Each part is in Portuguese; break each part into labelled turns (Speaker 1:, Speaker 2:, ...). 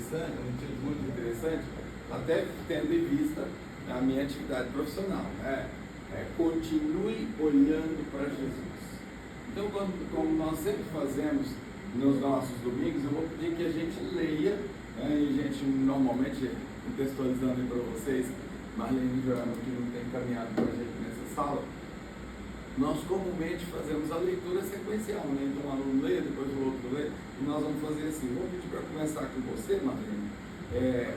Speaker 1: interessante, um título muito interessante, até tendo em vista a minha atividade profissional, né? Continue olhando para Jesus. Então, como nós sempre fazemos nos nossos domingos, eu vou pedir que a gente leia, né? E a gente normalmente, contextualizando para vocês, Marlene e Joana, que não tem caminhado com a gente nessa sala, nós comumente fazemos a leitura sequencial, né? Então um aluno lê, depois o outro lê, e nós vamos fazer assim. Vou pedir para começar com você, Marlene,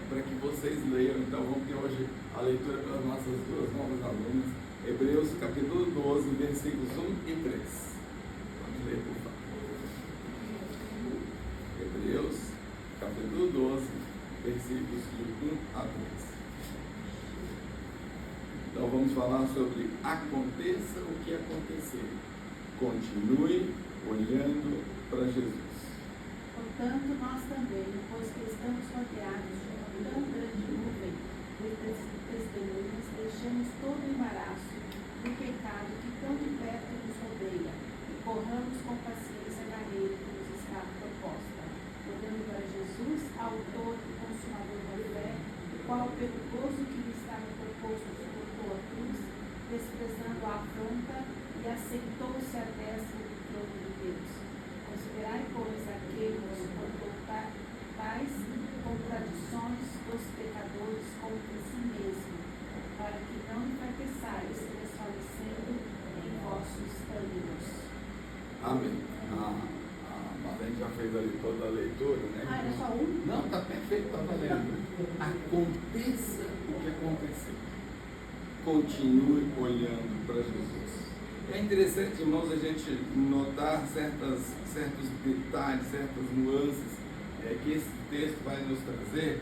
Speaker 1: para que vocês leiam. Então vamos ter hoje a leitura pelas nossas duas novas alunas, Hebreus capítulo 12, versículos 1 e 3. Vamos ler, por favor. Hebreus capítulo 12, versículos de 1 a 3. Então vamos falar sobre aconteça o que acontecer. Continue olhando para Jesus.
Speaker 2: Portanto, nós também, pois que estamos rodeados de uma tão grande nuvem de testemunhas, deixemos todo o embaraço do pecado que tão de perto nos rodeia e corramos com paciência a carreira que nos está proposta, olhando para Jesus, autor e consumador da fé, o qual, pelo gozo que lhe estava proposto, suportou a cruz, desprezando a afronta, e assentou-se à destra do trono de Deus. Considerai, pois, aquele que suportou tais contradições dos pecadores contra si mesmo, para que não enfraqueçais, desfalecendo em vossos ânimos.
Speaker 1: Amém. A Marlene já fez ali toda a leitura, né?
Speaker 2: Era só um?
Speaker 1: Não, está perfeito, está valendo. Aconteça o que acontecer. Continue olhando para Jesus. É interessante, irmãos, a gente notar certos detalhes, certas nuances que esse texto vai nos trazer.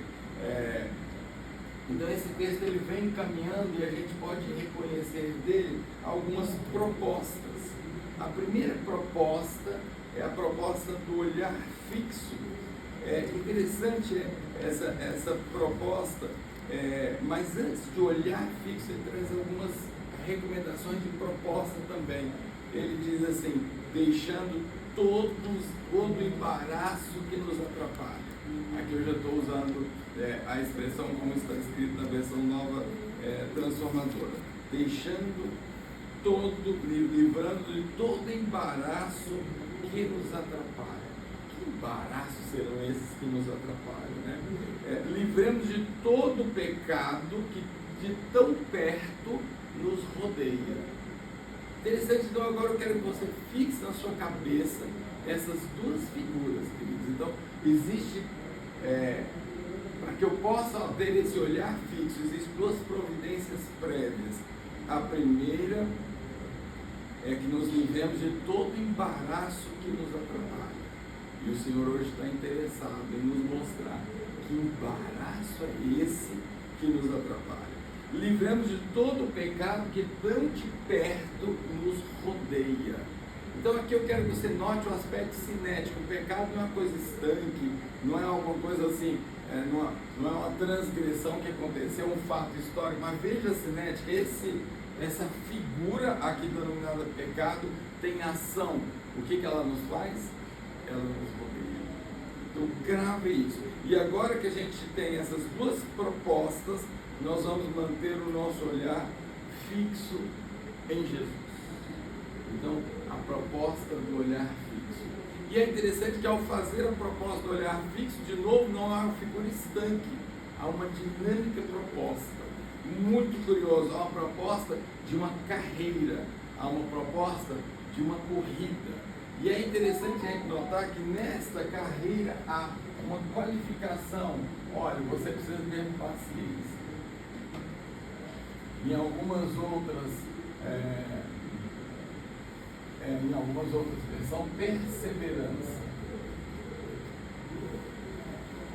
Speaker 1: Então esse texto ele vem caminhando e a gente pode reconhecer dele algumas propostas. A primeira proposta é a proposta do olhar fixo. É interessante essa proposta, mas antes de olhar fixo, ele traz algumas recomendações de proposta também. Ele diz assim, deixando todo o embaraço que nos atrapalha. Aqui eu já estou usando a expressão como está escrito na versão nova transformadora. Livrando de todo embaraço que nos atrapalha. Que embaraços serão esses que nos atrapalham, né? Livremos de todo o pecado que de tão perto nos rodeia. Interessante, então agora eu quero que você fixe na sua cabeça essas duas figuras, queridos. Então, existe, para que eu possa ter esse olhar fixo, existem duas providências prévias. A primeira é que nos livremos de todo embaraço que nos atrapalha. E o Senhor hoje está interessado em nos mostrar que embaraço é esse que nos atrapalha. Livremos de todo o pecado que tão de perto nos rodeia. Então aqui eu quero que você note o aspecto cinético. O pecado não é uma coisa estanque, não é alguma coisa assim, não é uma transgressão que aconteceu, um fato histórico, mas veja a cinética, essa figura aqui denominada pecado tem ação. O que ela nos faz? Ela nos rodeia. Então grave isso. E agora que a gente tem essas duas propostas, nós vamos manter o nosso olhar fixo em Jesus. Então, a proposta do olhar fixo. E é interessante que ao fazer a proposta do olhar fixo, de novo, não há uma figura estanque, há uma dinâmica proposta. Muito curioso, há uma proposta de uma carreira, há uma proposta de uma corrida. E é interessante a gente notar que nesta carreira há uma qualificação. Olha, você precisa ter paciência. Em algumas outras versões, perseverança.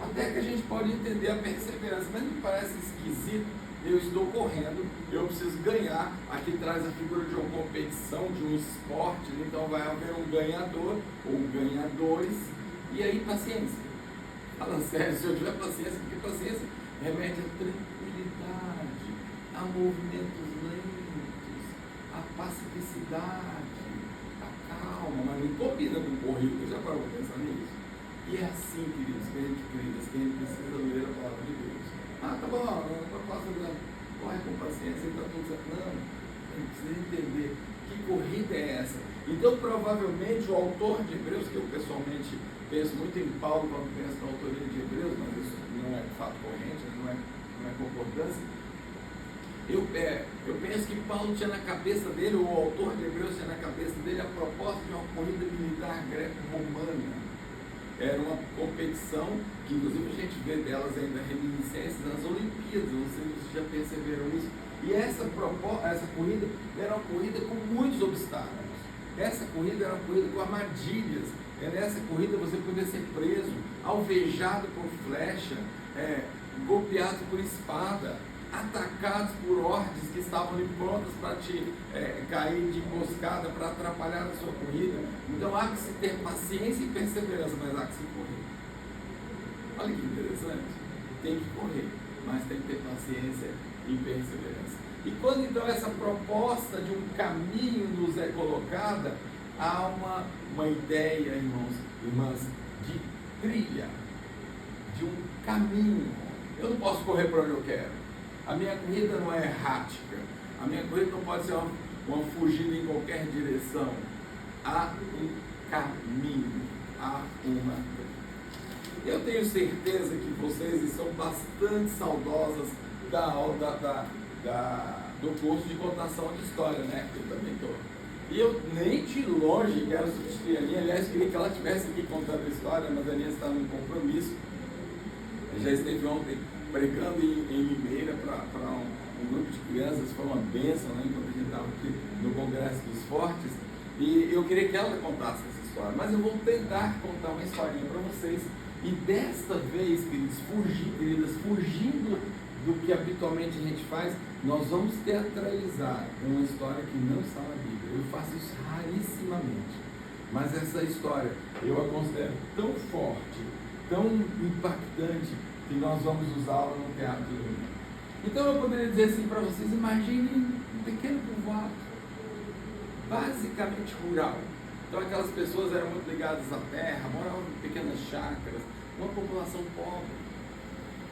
Speaker 1: Até que a gente pode entender a perseverança, mas me parece esquisito. Eu estou correndo, eu preciso ganhar. Aqui traz a figura de uma competição, de um esporte, então vai haver um ganhador ou ganhadores, e aí paciência. Fala sério, se eu tiver paciência, porque paciência remete a tranquilidade, a movimentos lentos, a pacificidade, a calma, mas não combina com corrida. Já parou para pensar nisso? E é assim, queridos, que a gente precisa ler a palavra de Deus. Ah, tá bom, não posso corre com paciência, está tudo certo. Não, a gente precisa entender que corrida é essa. Então, provavelmente, o autor de Hebreus, que eu pessoalmente penso muito em Paulo quando penso na autoria de Hebreus, mas isso não é fato corrente, não é concordância. Eu penso que Paulo tinha na cabeça dele, o autor de Hebreus tinha na cabeça dele a proposta de uma corrida militar greco-romana. Era uma competição que, inclusive, a gente vê delas ainda reminiscências nas Olimpíadas, vocês já perceberam isso. E essa corrida era uma corrida com muitos obstáculos. Essa corrida era uma corrida com armadilhas. Nessa corrida você podia ser preso, alvejado por flecha, golpeado por espada, atacados por hordes que estavam ali prontas para te cair de emboscada, para atrapalhar a sua corrida. Então há que se ter paciência e perseverança, mas há que se correr. Olha que interessante. Tem que correr, mas tem que ter paciência e perseverança. E quando então essa proposta de um caminho nos é colocada, há uma ideia, irmãs, de trilha, de um caminho. Eu não posso correr para onde eu quero. A minha corrida não é errática. A minha corrida não pode ser uma fugida em qualquer direção. Há um caminho, há uma trilha. Eu tenho certeza que vocês estão bastante saudosas da aula do curso de contação de história, né? Eu também estou. E eu nem de longe quero substituir a Aninha. Aliás, queria que ela estivesse aqui contando a história, mas a Aninha está num compromisso. Já esteve ontem pregando em Limeira para um grupo de crianças, foi uma bênção, né, enquanto a gente estava aqui no Congresso dos Fortes, e eu queria que ela contasse essa história, mas eu vou tentar contar uma historinha para vocês, e desta vez, queridas, fugindo do que habitualmente a gente faz, nós vamos teatralizar uma história que não está na Bíblia. Eu faço isso rarissimamente, mas essa história eu a considero tão forte, tão impactante, que nós vamos usá-la no teatro do mundo. Então eu poderia dizer assim para vocês, imaginem um pequeno povoado, basicamente rural. Então aquelas pessoas eram muito ligadas à terra, moravam em pequenas chácaras, uma população pobre.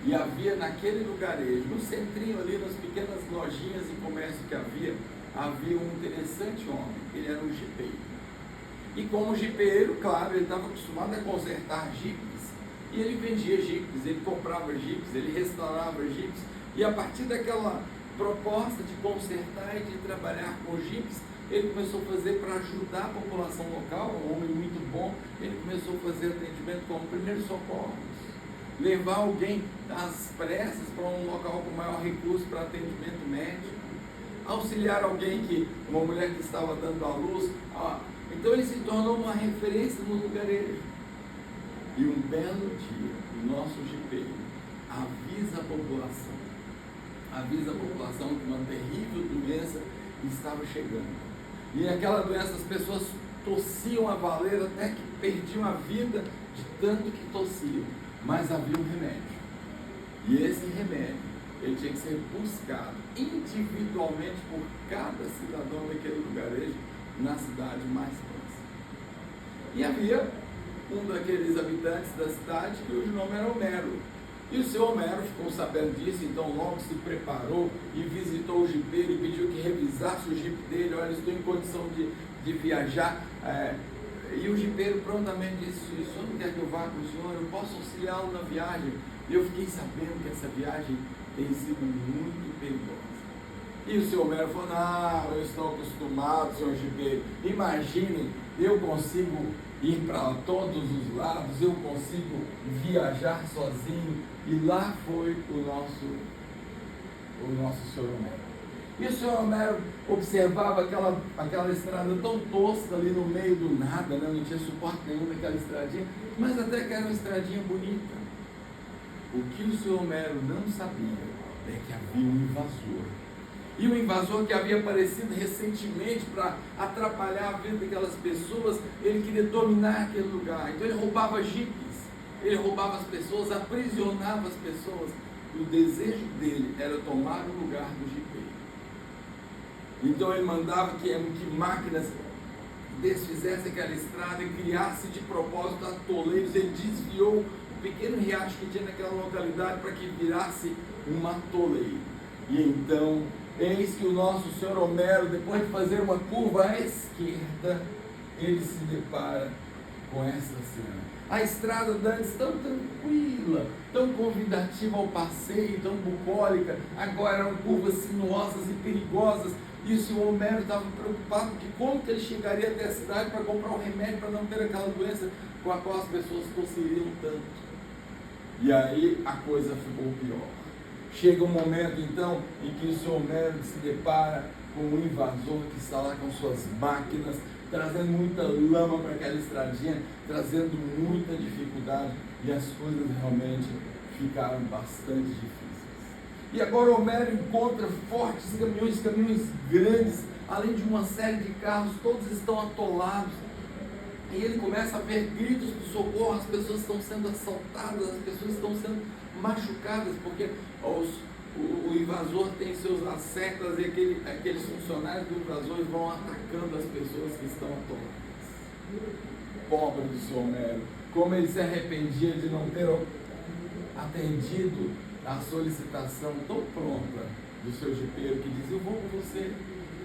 Speaker 1: E havia naquele lugarejo, no centrinho ali, nas pequenas lojinhas e comércio que havia um interessante homem, ele era um jipeiro. E como jipeiro, claro, ele estava acostumado a consertar jipes. E ele vendia jipes, ele comprava jipes, ele restaurava jipes. E a partir daquela proposta de consertar e de trabalhar com jipes, ele começou a fazer para ajudar a população local, um homem muito bom. Ele começou a fazer atendimento como primeiros socorros, levar alguém às pressas para um local com maior recurso para atendimento médico, auxiliar alguém, uma mulher que estava dando à luz. Então ele se tornou uma referência no lugarejo. E um belo dia, o nosso jipeiro avisa a população que uma terrível doença estava chegando. E aquela doença, as pessoas tossiam a valer até que perdiam a vida de tanto que tossiam. Mas havia um remédio. E esse remédio, ele tinha que ser buscado individualmente por cada cidadão daquele lugarejo na cidade mais próxima. E havia um daqueles habitantes da cidade cujo nome era Homero. E o seu Homero ficou sabendo disso, então logo se preparou e visitou o jipeiro e pediu que revisasse o jipe dele. Olha, estou em condição de viajar. E o jipeiro prontamente disse: o senhor não quer que eu vá com o senhor? Eu posso auxiliá-lo na viagem. E eu fiquei sabendo que essa viagem tem sido muito perigosa. E o seu Homero falou: não, eu estou acostumado, senhor jipeiro. Imaginem, eu consigo ir para todos os lados, eu consigo viajar sozinho. E lá foi o nosso senhor Homero. E o senhor Homero observava aquela estrada tão tosca ali no meio do nada, né? Não tinha suporte nenhum naquela estradinha, mas até que era uma estradinha bonita. O que o senhor Homero não sabia é que havia um invasor. E o invasor que havia aparecido recentemente para atrapalhar a vida daquelas pessoas, ele queria dominar aquele lugar. Então ele roubava jipes, ele roubava as pessoas, aprisionava as pessoas. E o desejo dele era tomar o lugar do jipeiro. Então ele mandava que máquinas desfizesse aquela estrada e criasse de propósito atoleiros. Ele desviou o pequeno riacho que tinha naquela localidade para que virasse um atoleiro. E então, eis que o nosso senhor Homero, depois de fazer uma curva à esquerda, ele se depara com essa cena. A estrada dantes tão tranquila, tão convidativa ao passeio, tão bucólica, agora eram curvas sinuosas e perigosas. E o senhor Homero estava preocupado que como que ele chegaria até a cidade para comprar um remédio para não ter aquela doença com a qual as pessoas tossiriam tanto. E aí a coisa ficou pior. Chega um momento então em que o senhor Homero se depara com um invasor que está lá com suas máquinas, trazendo muita lama para aquela estradinha, trazendo muita dificuldade, e as coisas realmente ficaram bastante difíceis. E agora Homero encontra fortes caminhões grandes, além de uma série de carros, todos estão atolados. E ele começa a ver gritos de socorro, as pessoas estão sendo assaltadas, as pessoas estão sendo machucadas, porque o invasor tem seus assetas e aqueles funcionários do invasor vão atacando as pessoas que estão atoladas. Pobre do senhor Homero, como ele se arrependia de não ter atendido a solicitação tão pronta do seu jipeiro, que diz: eu vou com você,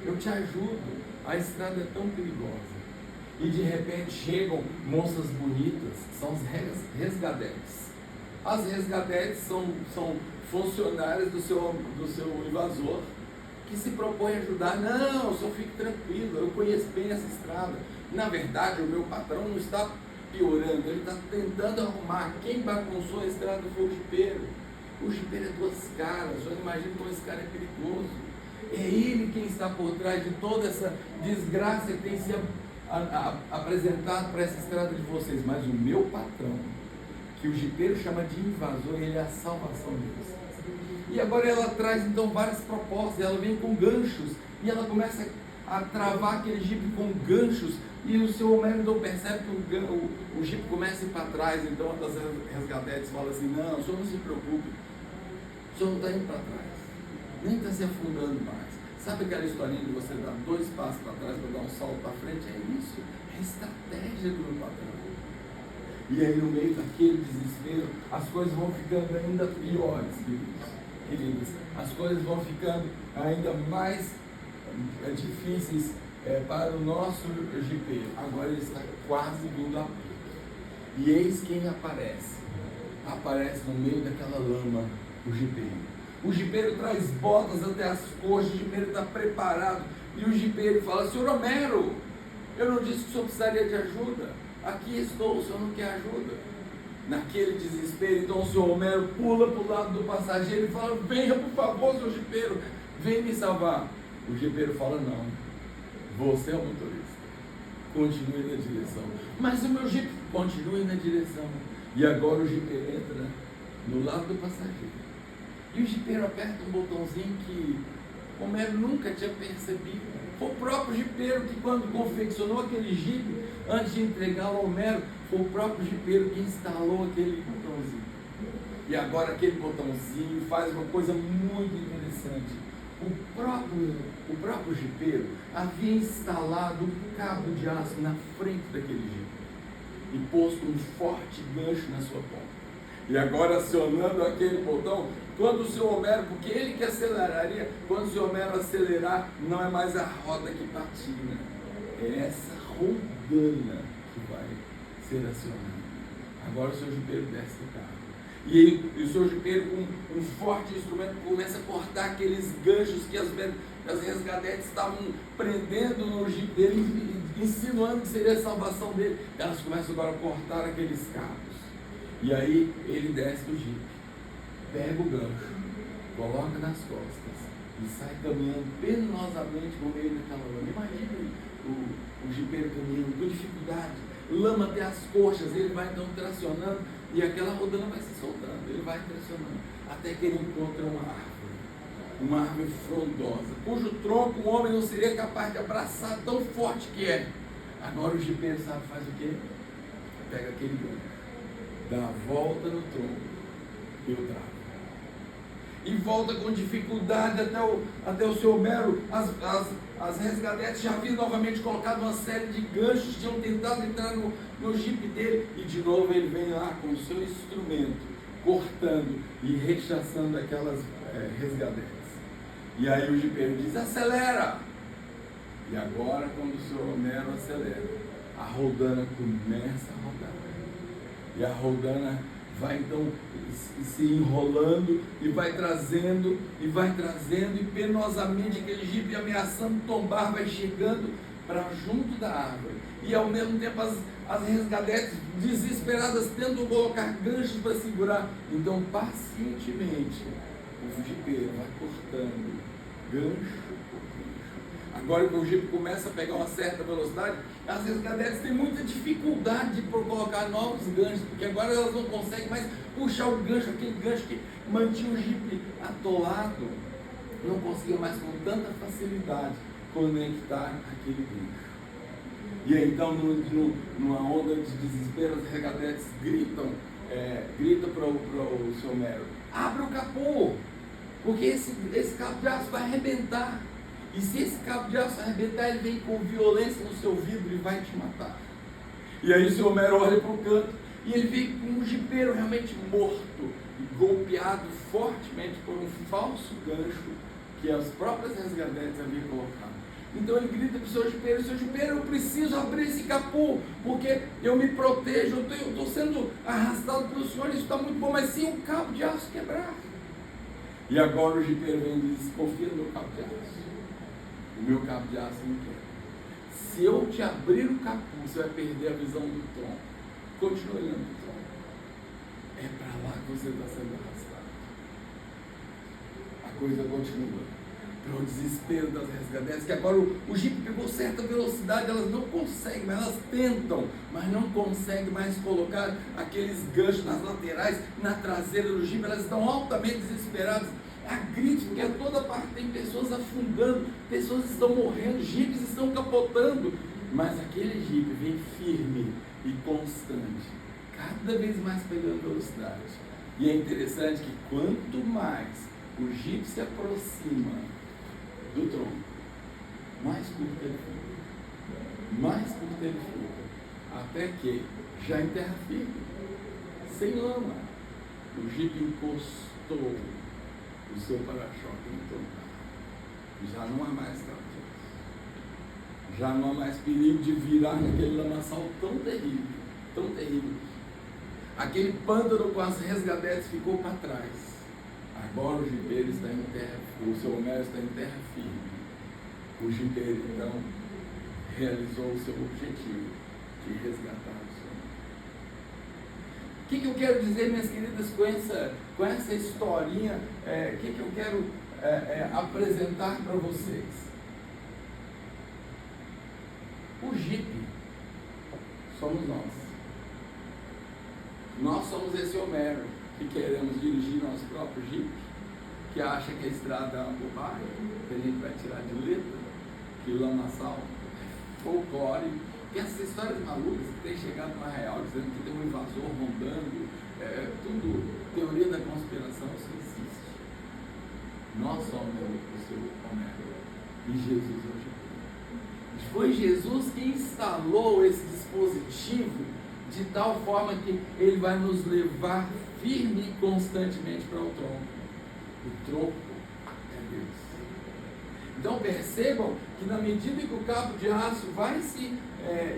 Speaker 1: eu te ajudo, a estrada é tão perigosa. E de repente chegam moças bonitas, são os resgadetes. As resgadetes são funcionários do seu invasor, que se propõem a ajudar. Não, o senhor fique tranquilo, eu conheço bem essa estrada. Na verdade, o meu patrão não está piorando, ele está tentando arrumar. Quem bagunçou a estrada foi o jipeiro. O jipeiro é duas caras, o senhor imagina como esse cara é perigoso. É ele quem está por trás de toda essa desgraça que tem se apresentado para essa estrada de vocês. Mas o meu patrão, que o jipeiro chama de invasor, ele é a salvação de vocês. E agora ela traz então várias propostas, ela vem com ganchos, e ela começa a travar aquele jipe com ganchos, e o seu Homero não percebe que o jipe começa a ir para trás. Então uma das resgadetes fala assim: não, o senhor não se preocupe, o senhor não está indo para trás, nem está se afundando mais. Sabe aquela historinha de você dar 2 passos para trás para dar um salto para frente? É isso, é a estratégia do meu patrão. E aí no meio daquele desespero, as coisas vão ficando ainda piores, queridos. As coisas vão ficando ainda mais difíceis para o nosso jipeiro. Agora ele está quase vindo a pique. E eis quem aparece. Aparece no meio daquela lama o jipeiro. O jipeiro traz botas até as coxas, o jipeiro está preparado. E o jipeiro fala: senhor Homero, eu não disse que o senhor precisaria de ajuda. Aqui estou, o senhor não quer ajuda. Naquele desespero, então o senhor Homero pula para o lado do passageiro e fala: venha por favor, senhor jipeiro, vem me salvar. O jipeiro fala: não, você é o motorista, continue na direção. Mas o meu jipe, continue na direção. E agora o jipeiro entra no lado do passageiro. E o jipeiro aperta um botãozinho que Homero nunca tinha percebido. Foi o próprio jipeiro que, quando confeccionou aquele jipe, antes de entregá-lo ao Homero, foi o próprio jipeiro que instalou aquele botãozinho. E agora aquele botãozinho faz uma coisa muito interessante. O próprio jipeiro havia instalado um cabo de aço na frente daquele jipe e posto um forte gancho na sua ponta. E agora, acionando aquele botão, quando o seu Homero, porque ele que aceleraria, quando o seu Homero acelerar, não é mais a roda que patina, é essa rodana que vai ser acionada. Agora o seu jipeiro desce do carro. E o seu jipeiro, com um forte instrumento, começa a cortar aqueles ganchos que as resgadetes estavam prendendo no jipe dele, insinuando que seria a salvação dele. Elas começam agora a cortar aqueles cabos. E aí ele desce do jipe, pega o gancho, coloca nas costas e sai caminhando penosamente no meio daquela lama. Imagine o jipeiro caminhando com dificuldade, lama até as coxas. Ele vai então tracionando e aquela rodana vai se soltando. Ele vai tracionando até que ele encontra uma árvore frondosa, cujo tronco o homem não seria capaz de abraçar, tão forte que é. Agora o jipeiro sabe, faz o quê? Pega aquele gancho, dá a volta no tronco e o trava. e volta com dificuldade até o seu Homero. As resgadetes já haviam novamente colocado uma série de ganchos, tinham tentado entrar no jipe dele, e de novo ele vem lá com o seu instrumento, cortando e rechaçando aquelas resgadetes. E aí o jipeiro diz: acelera! E agora, quando o seu Homero acelera, a roldana começa a rodar. E a roldana vai então se enrolando e vai trazendo, e penosamente aquele jipe ameaçando tombar, vai chegando para junto da árvore. E ao mesmo tempo as resgadetes desesperadas tentam colocar ganchos para segurar. Então pacientemente o jipeiro vai cortando gancho por gancho. Agora que o jipe começa a pegar uma certa velocidade, as resgadetes têm muita dificuldade por colocar novos ganchos, porque agora elas não conseguem mais puxar o gancho, aquele gancho que mantinha o jipe atolado, não conseguiam mais com tanta facilidade conectar aquele gancho. E aí então, numa onda de desespero, as resgadetes gritam para o seu Homero: abre o capô, porque esse cabo de aço vai arrebentar. E se esse cabo de aço arrebentar, ele vem com violência no seu vidro e vai te matar. E aí o seu Homero olha para o canto e ele vê um jipeiro realmente morto, golpeado fortemente por um falso gancho que as próprias resgadetes haviam colocado. Então ele grita para o seu jipeiro: eu preciso abrir esse capô, porque eu me protejo, eu estou sendo arrastado pelo senhor, isso está muito bom, mas se o cabo de aço quebrar. E agora o jipeiro vem e diz: confia no meu cabo de aço. O meu cabo de aço não quebra. Se eu te abrir o capô, você vai perder a visão do tronco. Continue olhando para o tronco. É para lá que você está sendo arrastado. A coisa continua. Para o desespero das resgadetes, que agora o jipe pegou certa velocidade, elas não conseguem, mas elas tentam, mas não conseguem mais colocar aqueles ganchos nas laterais, na traseira do jipe. Elas estão altamente desesperadas. Há gritos, porque a toda parte tem pessoas afundando, pessoas estão morrendo, jipes estão capotando, mas aquele jipe vem firme e constante, cada vez mais pegando velocidade. E é interessante que quanto mais o jipe se aproxima do tronco, mais curto ele fica, até que já em terra firme, sem lama, o jipe encostou o seu para-choque no tronco. Já não há mais causa, já não há mais perigo de virar naquele lamaçal tão terrível. Aquele pântano com as resgadetes ficou para trás. Agora o jipeiro está em terra, o seu Homero está em terra firme. O jipeiro então realizou o seu objetivo de resgatar o seu Homero. O que eu quero dizer, minhas queridas, com essa historinha? O que eu quero apresentar para vocês? O jipe somos nós. Nós somos esse Homero que queremos dirigir nosso próprio jipe, que acha que a estrada é uma bobagem, que a gente vai tirar de letra, que lamaçal é folclore, que essas histórias malucas que tem chegado na real, dizendo que tem um invasor rondando, tudo teoria da conspiração, isso existe. Nós somos o seu Homero e Jesus é o jipe. Foi Jesus que instalou esse dispositivo de tal forma que ele vai nos levar firme e constantemente para o tronco. O tronco é Deus. Então percebam que na medida que o cabo de aço vai se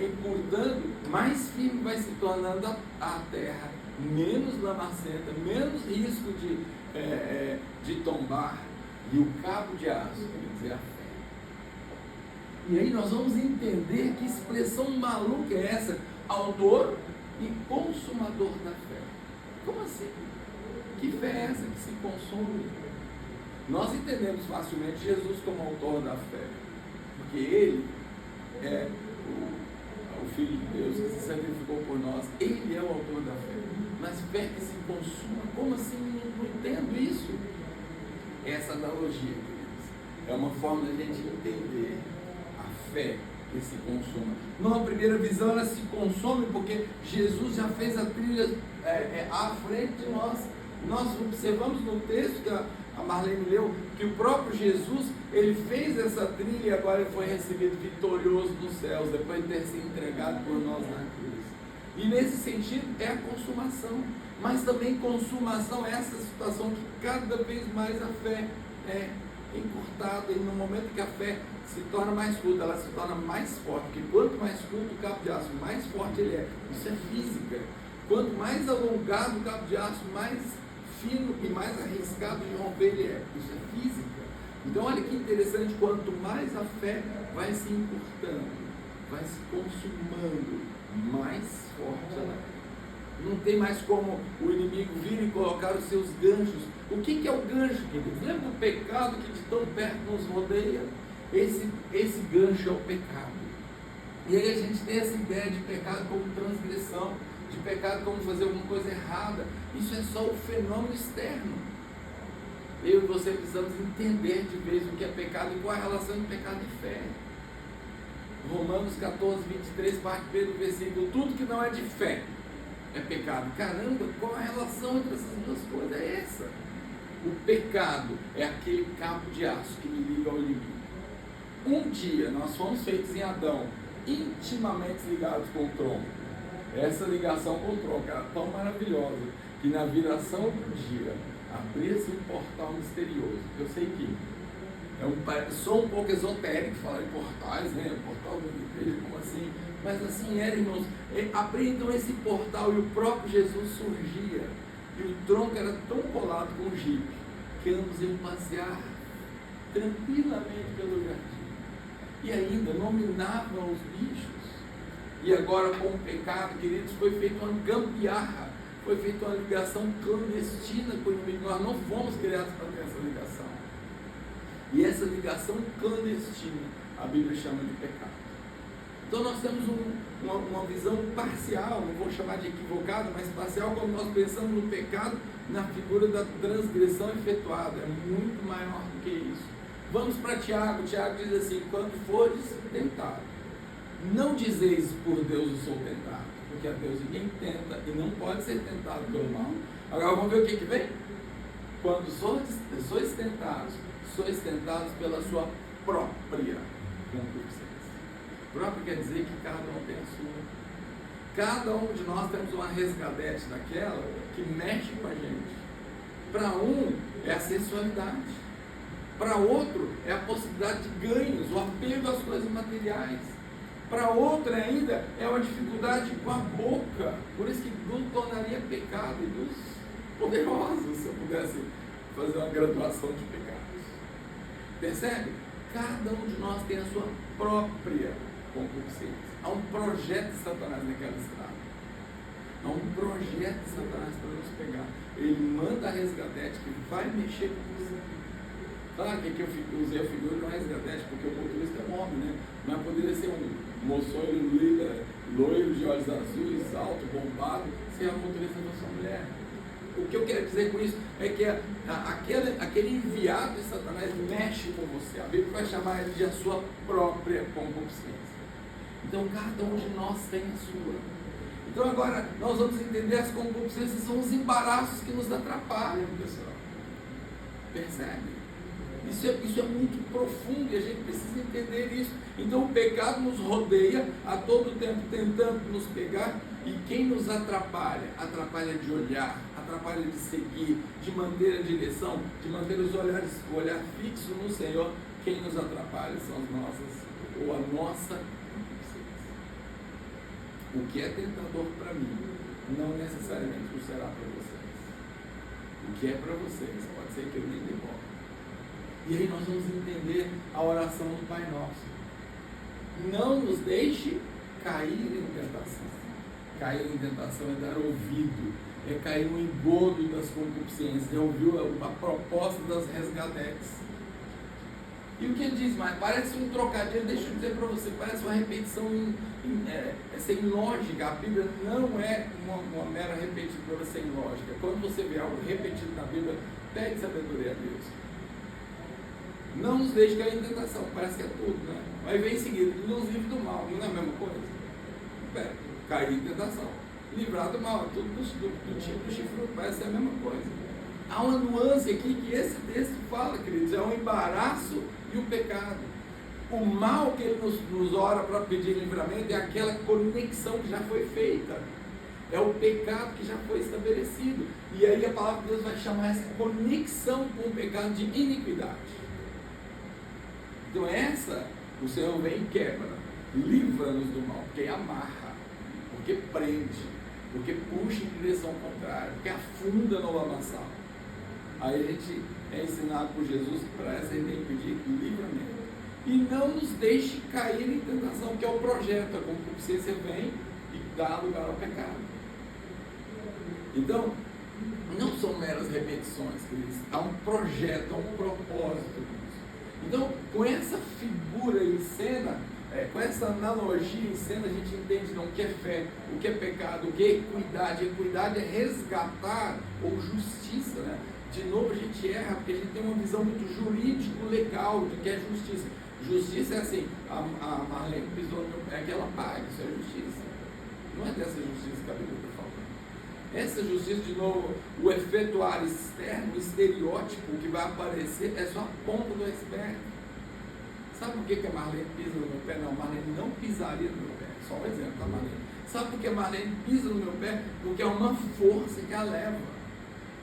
Speaker 1: encurtando, mais firme vai se tornando a terra, menos lamacenta, menos risco de tombar. E o cabo de aço, quer dizer, a fé. E aí nós vamos entender que expressão maluca é essa: autor e consumador da fé. Como assim? Que fé é essa que se consome? Nós entendemos facilmente Jesus como autor da fé, porque Ele é o Filho de Deus que se sacrificou por nós. Ele é o autor da fé. Mas fé que se consuma, como assim? Não entendo isso. Essa analogia, queridos, é uma forma de a gente entender a fé que se consuma. Numa primeira visão, ela se consome porque Jesus já fez a trilha à frente de nós. Nós observamos no texto que a Marlene leu, que o próprio Jesus, ele fez essa trilha e agora ele foi recebido vitorioso nos céus, depois de ter se entregado por nós na cruz. E nesse sentido é a consumação, mas também consumação é essa situação que cada vez mais a fé é encurtada, e no momento que a fé se torna mais curta, ela se torna mais forte, porque quanto mais curto o cabo de aço, mais forte ele é. Isso é física. Quanto mais alongado o cabo de aço, mais fino e mais arriscado de romper ele é. Isso é física. Então olha que interessante, quanto mais a fé vai se encurtando, vai se consumando, mais forte ela é. Não tem mais como o inimigo vir e colocar os seus ganchos. O que é o gancho, queridos? Lembra do pecado que de tão perto nos rodeia? Esse gancho é o pecado. E aí a gente tem essa ideia de pecado como transgressão, de pecado como fazer alguma coisa errada. Isso é só o fenômeno externo. Eu e você precisamos entender de vez o que é pecado e qual é a relação de pecado e fé. Romanos 14, 23, parte B do versículo: tudo que não é de fé é pecado. Caramba, qual a relação entre essas duas coisas? É essa. O pecado é aquele cabo de aço que me liga ao inimigo. Um dia nós fomos feitos em Adão, intimamente ligados com o tronco. Essa ligação com o tronco era tão maravilhosa que na viração do dia abria-se um portal misterioso. Eu sei que sou um pouco esotérico falar em portais, né? Portal da igreja, como assim? Mas assim era, irmãos. Abria então esse portal e o próprio Jesus surgia. E o tronco era tão colado com o jipe que ambos iam passear tranquilamente pelo jardim. E ainda nominavam os bichos. E agora, com o pecado, queridos, foi feita uma gambiarra, foi feita uma ligação clandestina com o inimigo. Nós não fomos criados para ter essa ligação. E essa ligação clandestina, a Bíblia chama de pecado. Então nós temos uma visão parcial, não vou chamar de equivocada, mas parcial, quando nós pensamos no pecado na figura da transgressão efetuada. É muito maior do que isso. Vamos para Tiago. Tiago diz assim: quando fores tentado, não dizeis por Deus eu sou tentado, porque a Deus ninguém tenta e não pode ser tentado pelo mal. Agora vamos ver o que vem. Quando sois tentados pela sua própria concupiscência. Próprio quer dizer que cada um tem a sua. Cada um de nós temos uma resgadete daquela que mexe com a gente. Para um é a sensualidade. Para outro é a possibilidade de ganhos, o apego às coisas materiais. Para outro ainda é uma dificuldade com a boca. Por isso que glutonaria é pecado, e dos poderosos, se eu pudesse fazer uma graduação de pecados. Percebe? Cada um de nós tem a sua própria concupiscência. Há um projeto de Satanás naquela estrada. Há um projeto de Satanás para nos pegar. Ele manda a resgatete que vai mexer com você. Claro que aqui eu usei a figura de um resgatete, porque o motorista é um homem, né? Mas poderia ser um moçoiro loiro, de olhos azuis, alto, bombado, ser a motorista da sua mulher. O que eu quero dizer com isso é que aquele enviado de Satanás mexe com você. A Bíblia vai chamar ele de a sua própria concupiscência. Então cada um de nós tem a sua. Então agora nós vamos entender as concupiscências são os embaraços que nos atrapalham, pessoal. Percebe? Isso é muito profundo e a gente precisa entender isso. Então o pecado nos rodeia a todo tempo tentando nos pegar. E quem nos atrapalha? Atrapalha de olhar, atrapalha de seguir, de manter a direção, de manter o olhar fixo no Senhor. Quem nos atrapalha são as nossas, ou a nossa concupiscência. O que é tentador para mim, não necessariamente o será para vocês. O que é para vocês, pode ser que eu nem dê bola. E aí nós vamos entender a oração do Pai Nosso. Não nos deixe cair em tentação. Cair em tentação é dar ouvido, é cair no engodo das concupiscências, é ouvir a proposta das resgadetes. E o que ele diz mais? Parece um trocadilho, deixa eu dizer para você, parece uma repetição sem lógica. A Bíblia não é uma mera repetidora sem lógica. Quando você vê algo repetido na Bíblia, pede sabedoria a Deus. Não nos deixe cair em tentação, parece que é tudo, né? Aí vem em seguida, nos livre do mal, não é a mesma coisa? Pera, cair em tentação, livrar do mal, é tudo do tipo do chifre, parece ser a mesma coisa. há uma nuance aqui que esse texto fala, queridos, é o embaraço e o pecado. O mal que ele nos ora para pedir livramento é aquela conexão que já foi feita. É o pecado que já foi estabelecido. E aí a palavra de Deus vai chamar essa conexão com o pecado de iniquidade. Então essa, o Senhor vem e quebra, livra-nos do mal, porque amarra, porque prende, porque puxa em direção contrária, porque afunda no lamaçal. Aí a gente é ensinado por Jesus para essa ideia de pedir livramento. E não nos deixe cair em tentação, que é o projeto, a concupiscência vem e dá lugar ao pecado. Então, não são meras repetições, queridos. Há um projeto, há um propósito nisso. Então, com essa figura em cena, com essa analogia em cena, a gente entende não, o que é fé, o que é pecado, o que é equidade. Equidade é resgatar, ou justiça, né? De novo a gente erra, porque a gente tem uma visão muito jurídico-legal do que é justiça. Justiça é assim, a Marlene pisou no meu pé, que ela paga, isso é justiça. Não é dessa justiça que a Bíblia está falando. Essa justiça, de novo, o efetuar externo, o estereótipo que vai aparecer, é só a ponta do iceberg. Sabe por que a Marlene pisa no meu pé? Não, a Marlene não pisaria no meu pé. Só um exemplo, tá, Marlene? Sabe por que a Marlene pisa no meu pé? Porque é uma força que a leva.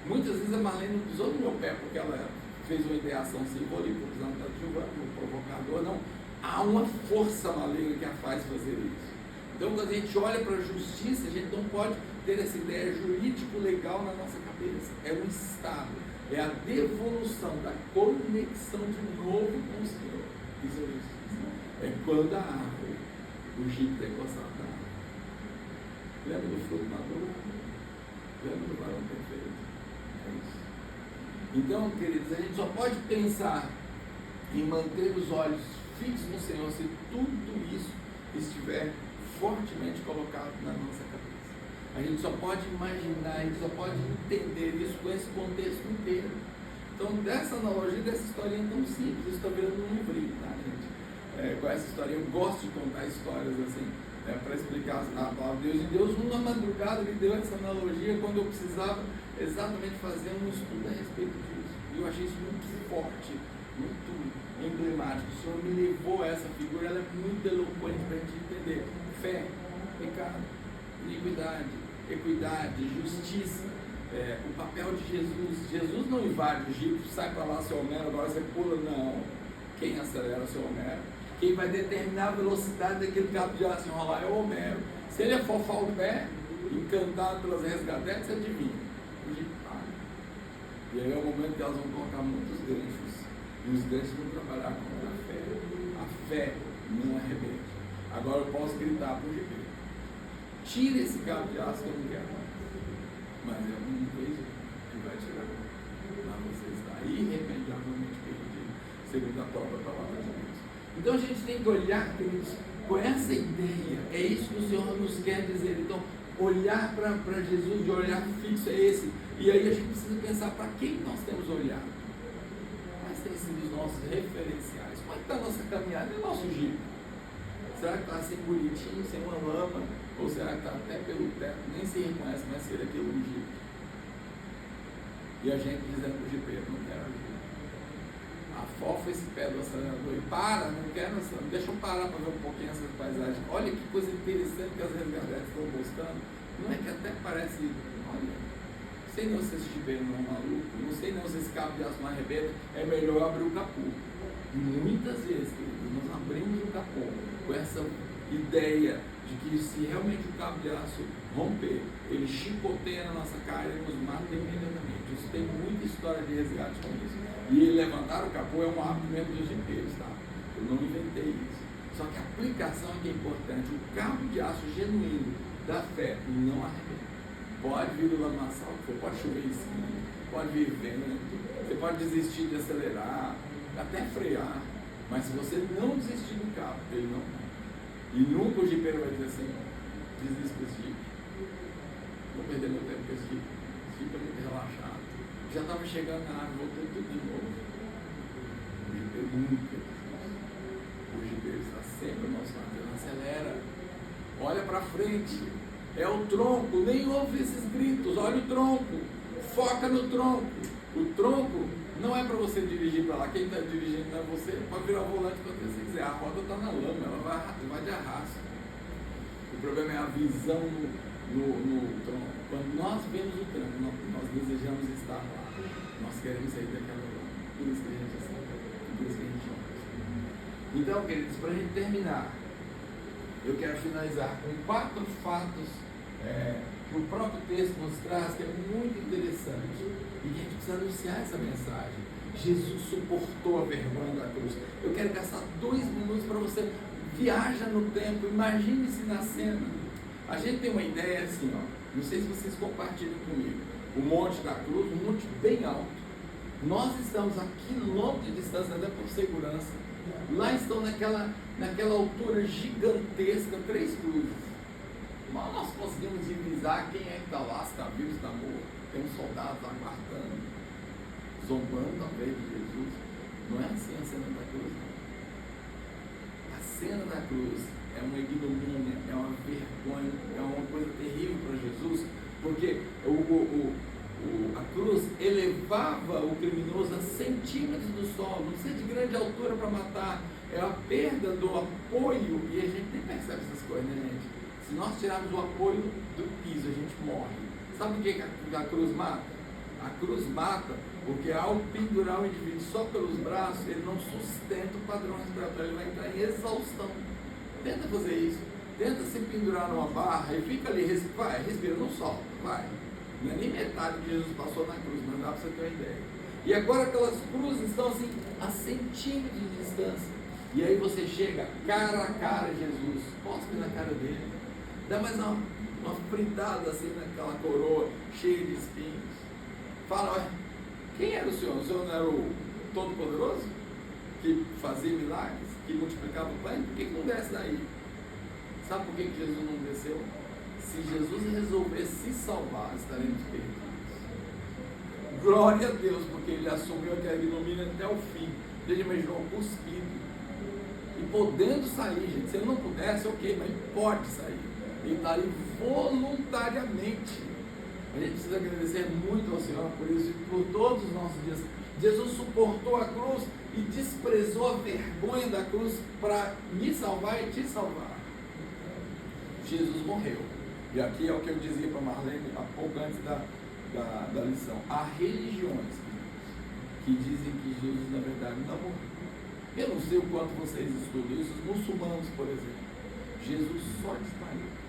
Speaker 1: Muitas vezes a Marlene não pisou no meu pé porque ela fez uma ideação simbólica, usando a Giovana, um provocador, não. Há uma força maligna que a faz fazer isso. Então, quando a gente olha para a justiça, a gente não pode ter essa ideia jurídico-legal na nossa cabeça. É um estado, é a devolução da conexão de novo com o Senhor. Isso é justiça. É quando a árvore, o Egito está encostado na árvore. Lembra do fruto maduro? Lembra do varão perfeito? É isso. Então, queridos, a gente só pode pensar em manter os olhos fixos no Senhor se tudo isso estiver fortemente colocado na nossa cabeça. A gente só pode imaginar, a gente só pode entender isso com esse contexto inteiro. Então, dessa analogia, dessa historinha tão simples, isso está virando um livrinho, tá, gente? Com essa historinha, eu gosto de contar histórias assim, para explicar a palavra de Deus. E Deus, numa madrugada, me deu essa analogia quando eu precisava exatamente fazer um estudo a respeito disso. E eu achei isso muito forte, muito emblemático. O Senhor me levou a essa figura, ela é muito eloquente para a gente entender. Fé, pecado, iniquidade, equidade, justiça, o papel de Jesus. Jesus não invade o Egito, sai para lá, seu Homero, agora você pula, não. Quem acelera, seu Homero? Quem vai determinar a velocidade daquele cabo de aço enrolar é o Homero. Se ele afofar o pé, encantado pelas resgadetes, você adivinha. O Egito para. E aí é o momento que elas vão colocar muitos ganchos. E os ganchos vão trabalhar contra a fé. A fé não arrebenta. Agora eu posso gritar para o Gibeiro: tira esse cabo de aço que eu não quero mais. Mas eu não vejo que vai tirar. Mas você está irremediavelmente perdido, segundo a própria palavra de Deus. Então a gente tem que olhar, queridos, com essa ideia. É isso que o Senhor nos quer dizer. Então, olhar para Jesus, de olhar fixo é esse. E aí a gente precisa pensar para quem nós temos olhado. Quais têm sido os nossos referenciais? Como é que está a nossa caminhada e o nosso giro? Será que está assim bonitinho, sem uma lama? Ou será que está até pelo teto? Nem se reconhece mais se ele é aquele ungido. E a gente dizendo para o jipeiro: não quero agir. Afofa esse pé do acelerador e para, não quero, deixa eu parar para ver um pouquinho essas paisagens. Olha que coisa interessante que as resgadetes estão mostrando. Não é que até parece, olha, sei não se esse jipeiro não é maluco, não sei não se esse cabo de aço não arrebenta, é melhor abrir o capô. Muitas vezes, queridos, nós abrimos o capô com essa ideia de que se realmente o cabo de aço romper, ele chicoteia na nossa cara e nos mata imediatamente. Isso tem muita história de resgate com isso. E levantar o capô é um hábito mesmo dos jipeiros, tá? Eu não inventei isso. Só que a aplicação é que é importante. O cabo de aço genuíno da fé não arrebenta. Pode vir o lamaçal, pode chover em cima, pode vir vento, você pode desistir de acelerar, até frear, mas se você não desistir do cabo, ele não vai. E nunca o jipeiro vai dizer assim: desista desse jipe, vou perder meu tempo com esse jipe é muito relaxado, já estava chegando na água, voltei tudo de novo. O jipeiro nunca diz isso. O jipeiro está sempre ao nosso lado, ele acelera, olha para frente, é o tronco, nem ouve esses gritos, olha o tronco, Foca no tronco. O tronco não é para você dirigir para lá. Quem está dirigindo não é você. Pode virar o volante quando você quiser. A roda está na lama, ela vai de arrasto. O problema é a visão no tronco. Quando nós vemos o tronco, nós desejamos estar lá. Nós queremos sair daquela lama. Por isso que a gente aceita. Por isso que a gente honra. Então, queridos, para a gente terminar, eu quero finalizar com 4 fatos que o próprio texto nos traz, que é muito interessante. E a gente precisa anunciar essa mensagem. Jesus suportou a vergonha da cruz. Eu quero gastar 2 minutos para você. Viaja no tempo, imagine-se na cena. A gente tem uma ideia assim, ó. Não sei se vocês compartilham comigo. O Monte da Cruz, um monte bem alto. Nós estamos a quilômetros de distância, até por segurança. Lá estão naquela altura gigantesca, 3 cruzes. Mal nós conseguimos divisar quem é que está lá, se está vivo, se está morto. Tem uns soldados aguardando, zombando talvez de Jesus. Não é assim a cena da cruz, não. A cena da cruz é uma ignomínia, é uma vergonha, é uma coisa terrível para Jesus, porque a cruz elevava o criminoso a centímetros do solo, não precisa de grande altura para matar, é a perda do apoio, e a gente nem percebe essas coisas, né, gente? Se nós tirarmos o apoio do piso, a gente morre. Sabe por que a cruz mata? A cruz mata porque ao pendurar o indivíduo só pelos braços, ele não sustenta o padrão respiratório, ele vai entrar em exaustão. Tenta fazer isso, tenta se pendurar numa barra e fica ali, respira, não solta, vai. Não é nem metade que Jesus passou na cruz, mas dá para você ter uma ideia. E agora aquelas cruzes estão assim, a centímetros de distância. E aí você chega cara a cara a Jesus, cospe na cara dele, dá mais uma fritada assim naquela coroa cheia de espinhos. Fala, olha, quem era o Senhor? O Senhor não era o Todo-Poderoso? Que fazia milagres, que multiplicava o pão? Por que não desce daí? Sabe por que Jesus não desceu? Se Jesus resolvesse se salvar, estaremos perdidos. Glória a Deus, porque ele assumiu aquela ignomínia até o fim. Ele imaginou cuspido. E podendo sair, gente, se ele não pudesse, ok, mas ele pode sair. Ele está ali voluntariamente. A gente precisa agradecer muito ao Senhor por isso e por todos os nossos dias. Jesus suportou a cruz e desprezou a vergonha da cruz para me salvar e te salvar. Jesus morreu. E aqui é o que eu dizia para Marlene há pouco antes da lição. Há religiões que dizem que Jesus na verdade não morreu. Eu não sei o quanto vocês estudam isso, os muçulmanos, por exemplo. Jesus só desmaiou.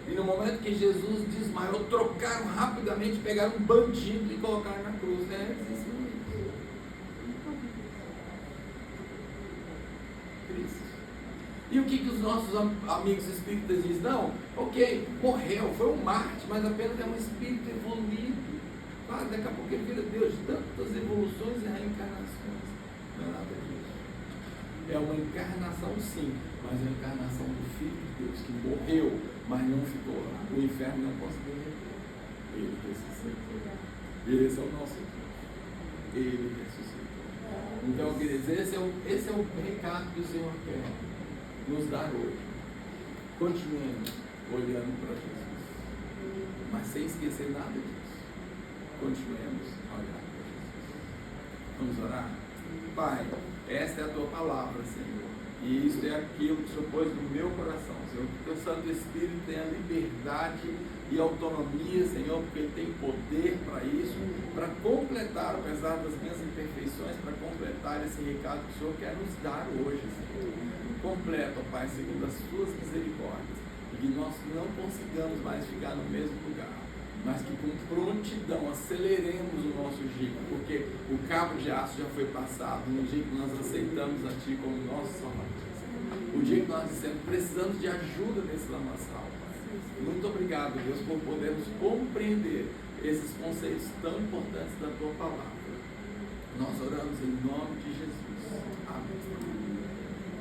Speaker 1: E no momento que Jesus desmaiou, trocaram rapidamente, pegaram um bandido e colocaram na cruz. Cristo. E o que os nossos amigos espíritas dizem? Não, ok, morreu, foi um mártir, mas apenas é um espírito evoluído. Ah, daqui a pouco ele vira Deus, tantas evoluções e reencarnações. Não é nada disso. É uma encarnação sim, mas é a encarnação do Filho de Deus, que morreu, mas não ficou lá. O inferno não conseguiu reter. Ele ressuscitou. Esse é o nosso Deus. Ele ressuscitou. Então, queridos, esse é o recado que o Senhor quer nos dar hoje. Continuemos olhando para Jesus, mas sem esquecer nada disso. Continuemos a olhar para Jesus. Vamos orar? Pai, esta é a tua palavra, Senhor, e isso é aquilo que o Senhor pôs no meu coração, Senhor, que o teu Santo Espírito tenha liberdade e autonomia, Senhor, porque ele tem poder para isso, para completar, apesar das minhas imperfeições, para completar esse recado que o Senhor quer nos dar hoje, Senhor. Completa, Pai, segundo as tuas misericórdias, e que nós não consigamos mais ficar no mesmo lugar, mas que com prontidão aceleremos o nosso jeito, porque o cabo de aço já foi passado no dia que nós aceitamos a Ti como nosso Salvador. O dia que nós dissemos, precisamos de ajuda nesse lamaçal. Muito obrigado, Deus, por podermos compreender esses conceitos tão importantes da Tua palavra. Nós oramos em nome de Jesus. Amém.